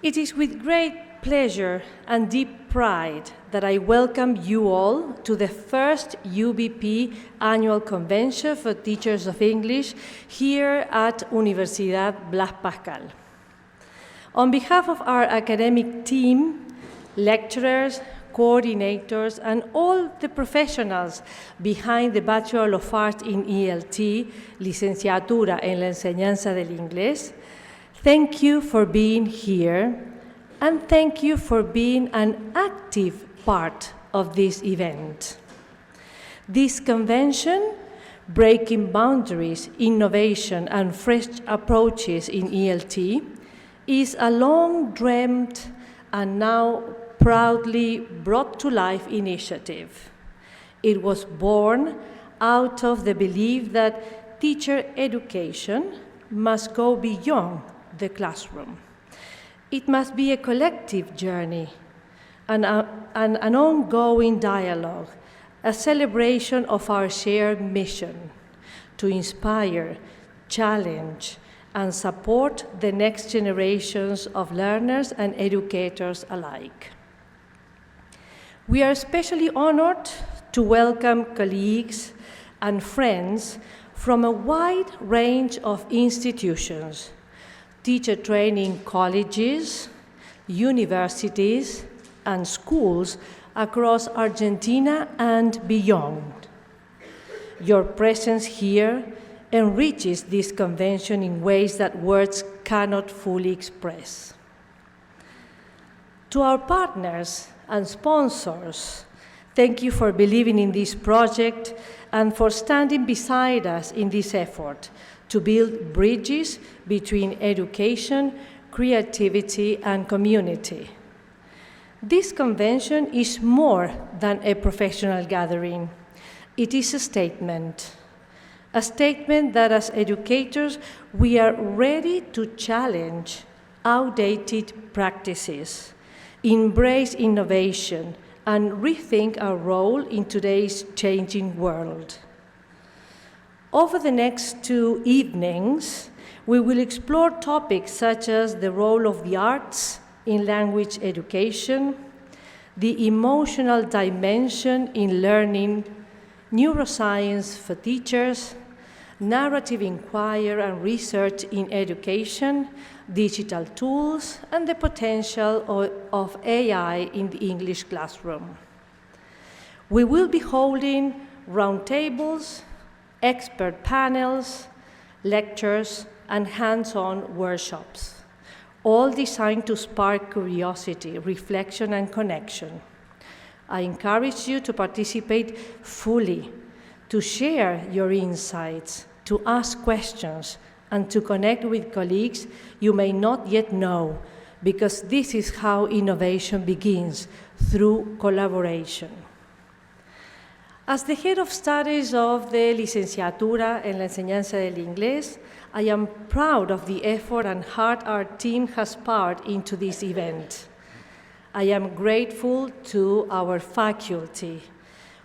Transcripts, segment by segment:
It is with great pleasure and deep pride that I welcome you all to the first UBP Annual Convention for Teachers of English here at Universidad Blas Pascal. On behalf of our academic team, lecturers, coordinators, and all the professionals behind the Bachelor of Arts in ELT, Licenciatura en la Enseñanza del Inglés, thank you for being here, and thank you for being an active part of this event. This convention, Breaking Boundaries, Innovation, and Fresh Approaches in ELT, is a long-dreamed and now proudly brought to life initiative. It was born out of the belief that teacher education must go beyond the classroom. It must be a collective journey, an ongoing dialogue, a celebration of our shared mission to inspire, challenge, and support the next generations of learners and educators alike. We are especially honored to welcome colleagues and friends from a wide range of institutions, teacher training colleges, universities, and schools across Argentina and beyond. Your presence here enriches this convention in ways that words cannot fully express. To our partners and sponsors, thank you for believing in this project and for standing beside us in this effort to build bridges between education, creativity, and community. This convention is more than a professional gathering. It is a statement that as educators, we are ready to challenge outdated practices, embrace innovation, and rethink our role in today's changing world. Over the next 2 evenings, we will explore topics such as the role of the arts in language education, the emotional dimension in learning, neuroscience for teachers, narrative inquiry and research in education, digital tools, and the potential of AI in the English classroom. We will be holding roundtables, expert panels, lectures, and hands-on workshops, all designed to spark curiosity, reflection, and connection. I encourage you to participate fully, to share your insights, to ask questions, and to connect with colleagues you may not yet know, because this is how innovation begins, through collaboration. As the head of studies of the Licenciatura en la Enseñanza del Inglés, I am proud of the effort and heart our team has poured into this event. I am grateful to our faculty,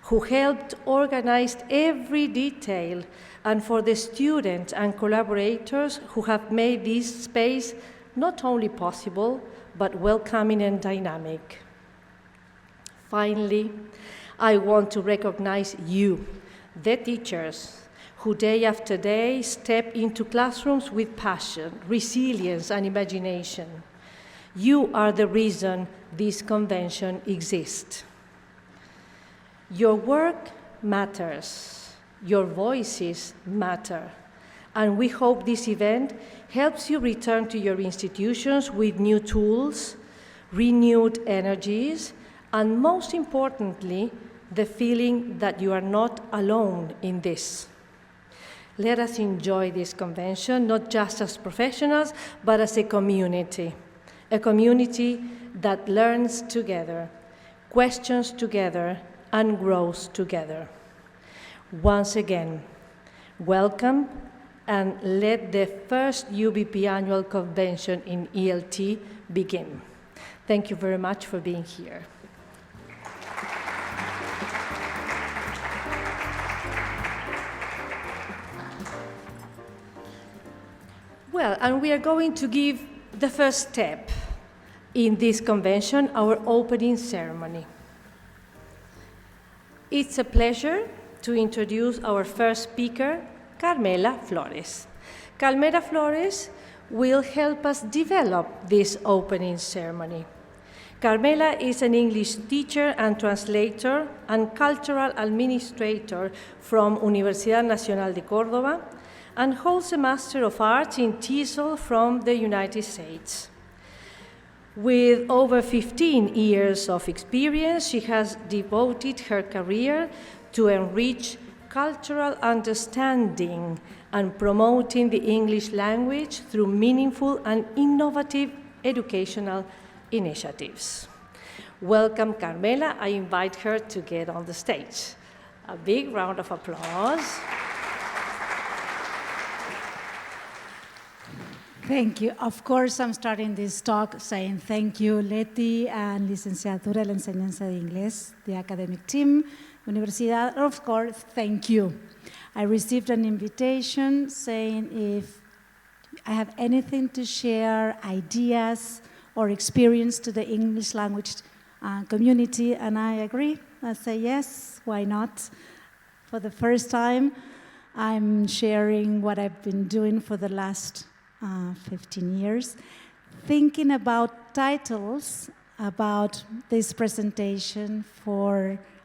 who helped organize every detail, and for the students and collaborators who have made this space not only possible, but welcoming and dynamic. Finally, I want to recognize you, the teachers, who day after day step into classrooms with passion, resilience, and imagination. You are the reason this convention exists. Your work matters. Your voices matter. And we hope this event helps you return to your institutions with new tools, renewed energies, and most importantly, the feeling that you are not alone in this. Let us enjoy this convention, not just as professionals, but as a community that learns together, questions together, and grows together. Once again, welcome, and let the first UBP Annual Convention in ELT begin. Thank you very much for being here. Well, and we are going to give the first step, in this convention, our opening ceremony. It's a pleasure to introduce our first speaker, Carmela Flores. Carmela Flores will help us develop this opening ceremony. Carmela is an English teacher and translator and cultural administrator from Universidad Nacional de Córdoba and holds a Master of Arts in TESOL from the United States. With over 15 years of experience, she has devoted her career to enrich cultural understanding and promoting the English language through meaningful and innovative educational initiatives. Welcome, Carmela. I invite her to get on the stage. A big round of applause. Thank you. Of course, I'm starting this talk saying thank you, Leti and Licenciatura de la Enseñanza de Inglés, the academic team, Universidad. Of course, thank you. I received an invitation saying if I have anything to share, ideas or experience to the English language community, and I agree. I say yes, why not? For the first time, I'm sharing what I've been doing for the last 15 years, thinking about titles about this presentation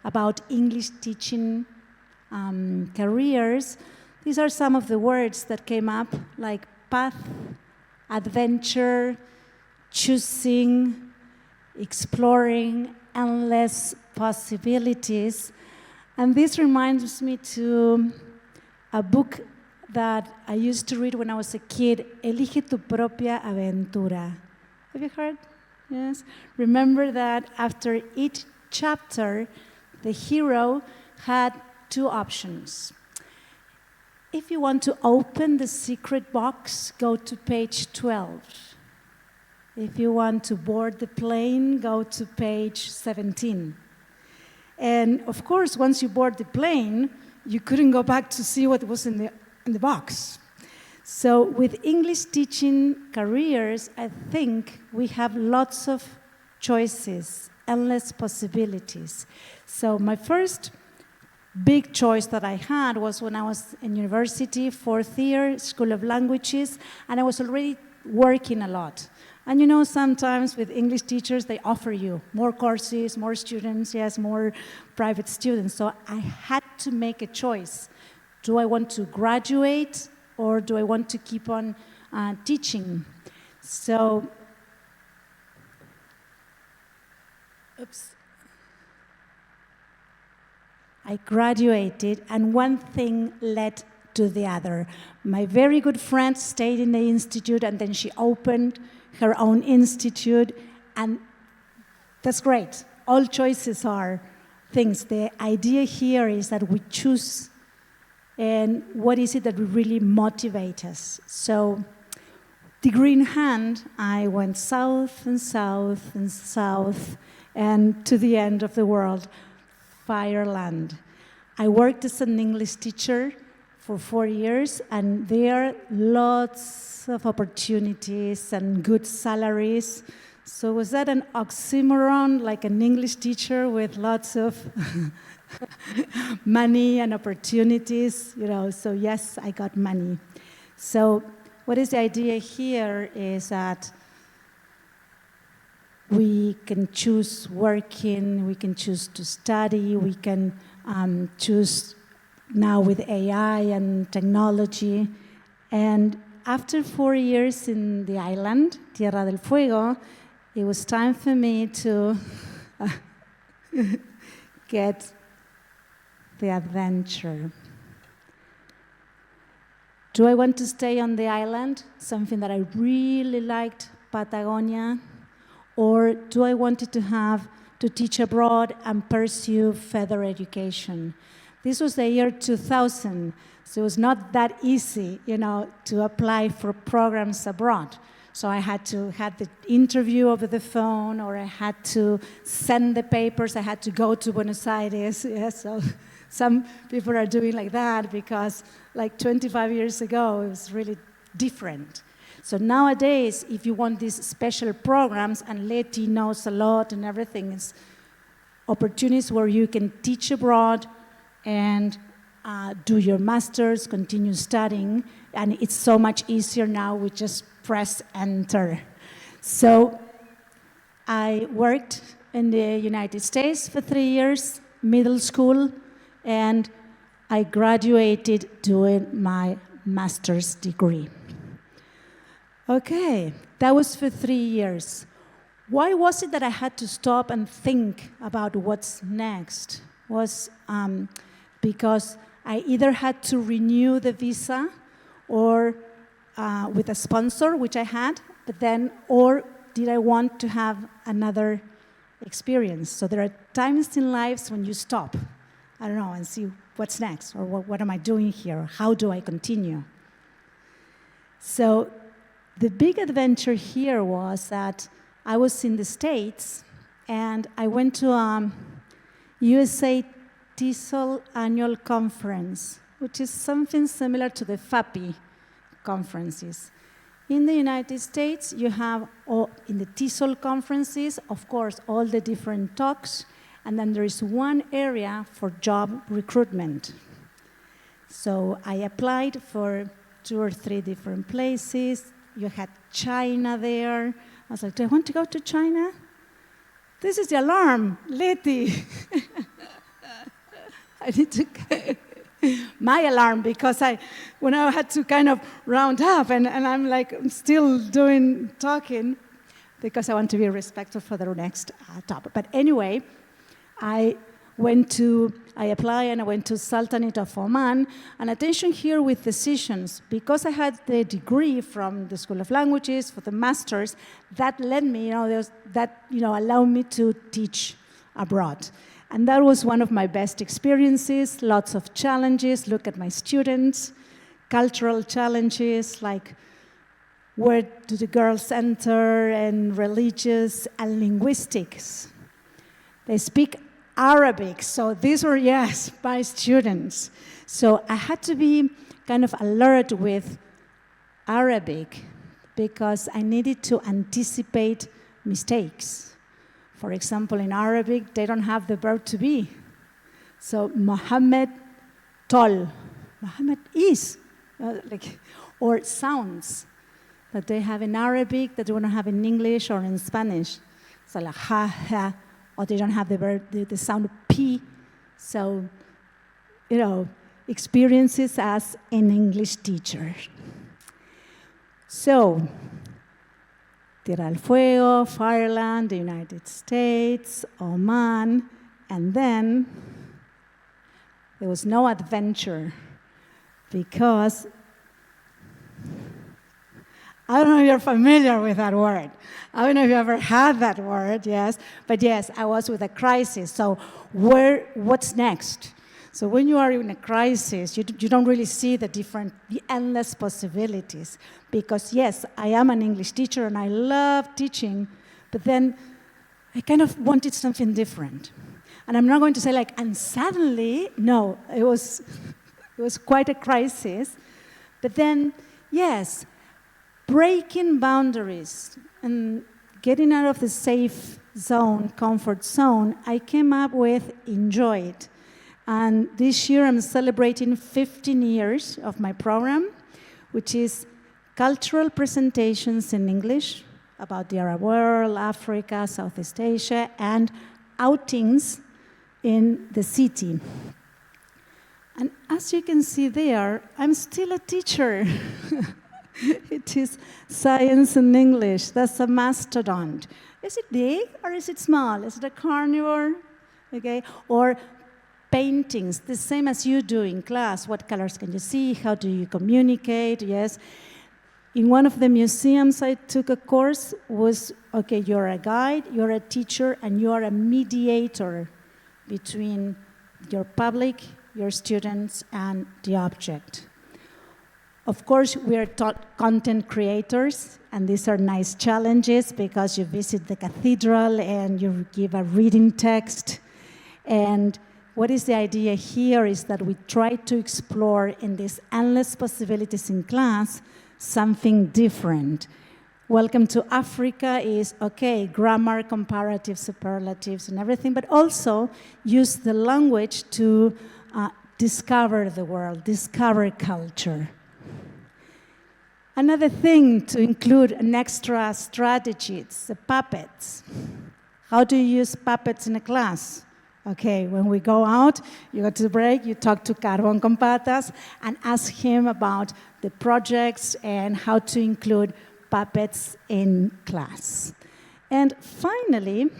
about English teaching careers. These are some of the words that came up, like path, adventure, choosing, exploring, endless possibilities. And this reminds me to a book that I used to read when I was a kid, Elige tu propia aventura. Have you heard? Yes. Remember that after each chapter, the hero had two options. If you want to open the secret box, go to page 12. If you want to board the plane, go to page 17. And of course, once you board the plane, you couldn't go back to see what was in the box. So with English teaching careers, I think we have lots of choices, endless possibilities. So my first big choice that I had was when I was in university, 4th year, School of Languages, and I was already working a lot. And you know, sometimes with English teachers, they offer you more courses, more students, yes, more private students. So I had to make a choice. Do I want to graduate or do I want to keep on teaching? So, I graduated and one thing led to the other. My very good friend stayed in the institute and then she opened her own institute, and that's great. All choices are things. The idea here is that we choose and what is it that will really motivate us. So, degree in hand, I went south and south and south and to the end of the world, Fireland. I worked as an English teacher for 4 years, and there are lots of opportunities and good salaries. So was that an oxymoron, like an English teacher with lots of money and opportunities? You know, so yes, I got money. So what is the idea here is that we can choose working, we can choose to study, we can choose now with AI and technology. And after 4 years in the island, Tierra del Fuego, it was time for me to get the adventure. Do I want to stay on the island, something that I really liked, Patagonia? Or do I want to teach abroad and pursue further education? This was the year 2000, so it was not that easy, you know, to apply for programs abroad. So I had to have the interview over the phone, or I had to send the papers, I had to go to Buenos Aires. Yeah, so some people are doing like that because like 25 years ago, it was really different. So nowadays, if you want these special programs, and Leti knows a lot and everything, it's opportunities where you can teach abroad and do your master's, continue studying, and it's so much easier now. We just press enter. So I worked in the United States for 3 years, middle school, and I graduated doing my master's degree. Okay, that was for 3 years. Why was it that I had to stop and think about what's next? Was because I either had to renew the visa or with a sponsor, which I had, but then, or did I want to have another experience? So there are times in life when you stop, I don't know, and see what's next, or what am I doing here? How do I continue? So the big adventure here was that I was in the States, and I went to USA TESOL annual conference, which is something similar to the FAPI conferences. In the United States, you have, in the TESOL conferences, of course, all the different talks, and then there is one area for job recruitment. So I applied for 2 or 3 different places. You had China there. I was like, do I want to go to China? This is the alarm, Leti. I need to, my alarm, because when I had to kind of round up, and I'm like still talking, because I want to be respectful for the next topic. But anyway, I applied and I went to Sultanate of Oman, and attention here with decisions, because I had the degree from the School of Languages for the master's, that led me, allowed me to teach abroad. And that was one of my best experiences, lots of challenges. Look at my students, cultural challenges, like where do the girls enter, and religious and linguistics. They speak Arabic, so these were, yes, my students. So I had to be kind of alert with Arabic because I needed to anticipate mistakes. For example, in Arabic, they don't have the verb to be. So Muhammad tol, Muhammad is, or sounds that they have in Arabic that they don't have in English or in Spanish. So like ha, ha, or they don't have the verb, the sound P. So, experiences as an English teacher. So, Tierra del Fuego, Fireland, the United States, Oman, and then there was no adventure because I don't know if you're familiar with that word. I don't know if you ever had that word, yes. But yes, I was with a crisis. So what's next? So when you are in a crisis, you don't really see the endless possibilities. Because yes, I am an English teacher and I love teaching, but then I kind of wanted something different. And I'm not going to say and suddenly, no, it was quite a crisis. But then, yes, breaking boundaries and getting out of the safe zone, comfort zone, I came up with Enjoy It. And this year I'm celebrating 15 years of my program, which is cultural presentations in English about the Arab world, Africa, Southeast Asia, and outings in the city. And as you can see there, I'm still a teacher. It is science and English. That's a mastodon. Is it big or is it small? Is it a carnivore? Okay, or paintings, the same as you do in class. What colors can you see? How do you communicate? Yes. In one of the museums I took a course was, okay, you're a guide, you're a teacher, and you are a mediator between your public, your students, and the object. Of course, we are taught content creators, and these are nice challenges because you visit the cathedral and you give a reading text. And what is the idea here is that we try to explore in these endless possibilities in class something different. Welcome to Africa is, okay, grammar, comparative, superlatives, and everything, but also use the language to discover the world, discover culture. Another thing to include an extra strategy, it's the puppets. How do you use puppets in a class? Okay, when we go out, you go to the break, you talk to Carbon con Patas and ask him about the projects and how to include puppets in class. And finally,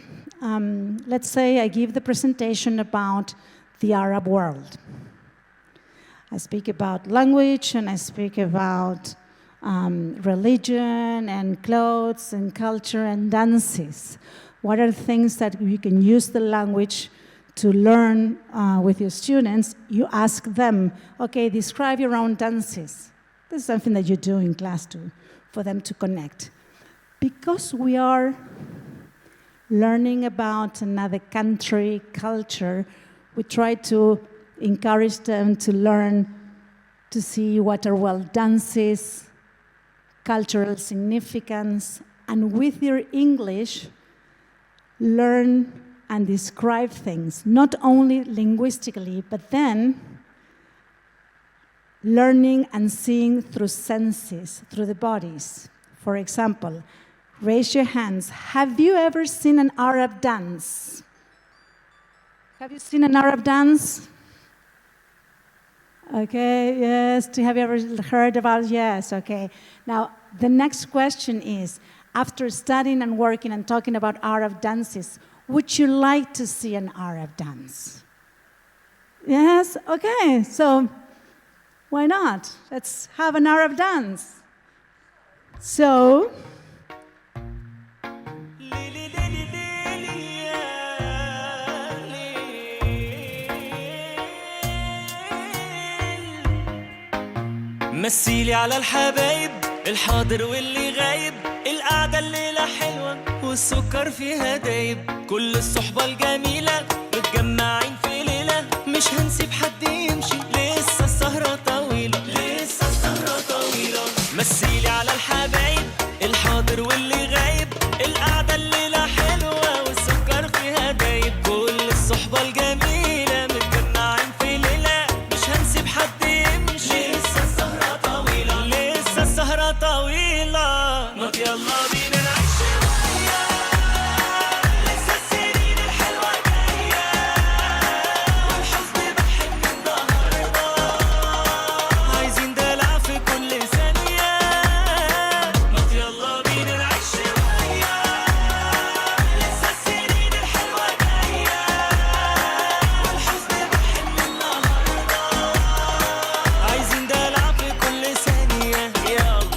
let's say I give the presentation about the Arab world. I speak about language and I speak about religion and clothes and culture and dances. What are things that you can use the language to learn with your students? You ask them, okay, describe your own dances. This is something that you do in class too, for them to connect. Because we are learning about another country, culture, we try to encourage them to learn to see what are dances, cultural significance, and with your English, learn and describe things, not only linguistically, but then learning and seeing through senses, through the bodies. For example, raise your hands. Have you ever seen an Arab dance? Have you seen an Arab dance? Okay, yes. Have you ever heard about it? Yes, okay. Now, the next question is, after studying and working and talking about Arab dances, would you like to see an Arab dance? Yes? Okay, so why not? Let's have an Arab dance. So, مثيلي على الحبايب الحاضر واللي غايب القعدة الليلة حلوة والسكر فيها دايب كل الصحبة الجميلة متجمعين في ليلة مش هنسيب حد يمشي لسه السهرة طويلة لسه السهرة طويلة مثيلي على الحبايب الحاضر واللي غايب القعدة الليلة حلوة والسكر فيها دايب كل الصحبة الجميلة متجمعين في ليلة مش هنسيب حد يمشي لسه السهرة طويلة لسه السهرة طويلة ما يلا بينا نعيش شوية لسه السنين الحلوة جاية والحزن بحن النهاردة عايزين دلع في كل ثانية ما يلا بينا نعيش شوية لسه السنين الحلوة جاية والحزن بحن النهاردة عايزين دلع في كل ثانية يلا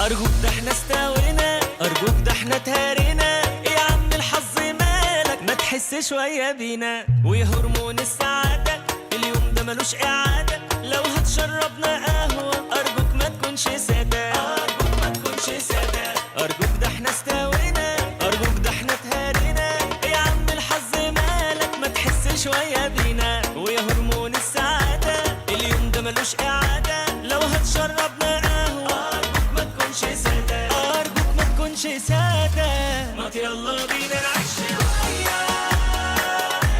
أرجوك ده احنا استوينا أرجوك ده احنا تهارينا يا عم الحظ مالك ما تحس شوية بينا ويا هرمون السعادة اليوم ده ملوش إعادة لو هتشربنا قهوة أرجوك ما تكونش سادة أرجوك ما تكونش سادة أرجوك ده احنا استوينا أرجوك ده احنا تهارينا يا عم الحظ مالك ما تحس شوية بينا ويا هرمون السعادة اليوم ده ملوش إعادة لو هتشربنا قهوة أرجوك ما تكونش سادة أرجوك ما تكونش سادة ما يلا بينا نعيش شوية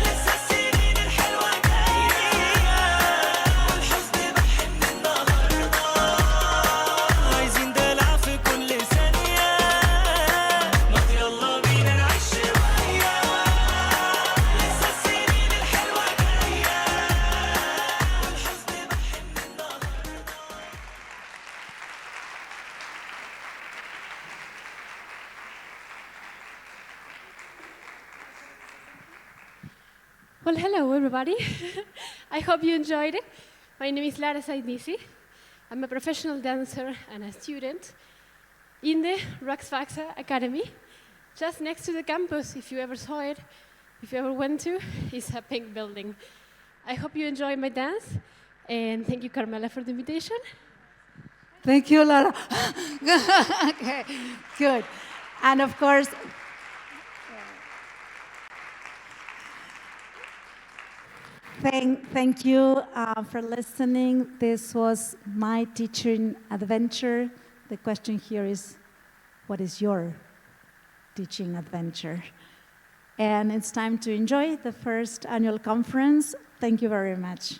لسه السنين الحلوة جاية والحزن بحن النهاردة عايزين دلع في كل ثانية ما يلا بينا نعيش شوية لسه السنين الحلوة جاية والحزن بحن النهاردة Well, hello everybody. I hope you enjoyed it. My name is Lara Saidnisi. I'm a professional dancer and a student in the Rax Faxa Academy, just next to the campus. If you ever saw it, if you ever went to, it's a pink building. I hope you enjoy my dance, and thank you, Carmela, for the invitation. Thank you, Laura. Okay, good. And of course, thank you for listening. This was my teaching adventure. The question here is, what is your teaching adventure? And it's time to enjoy the first annual conference. Thank you very much.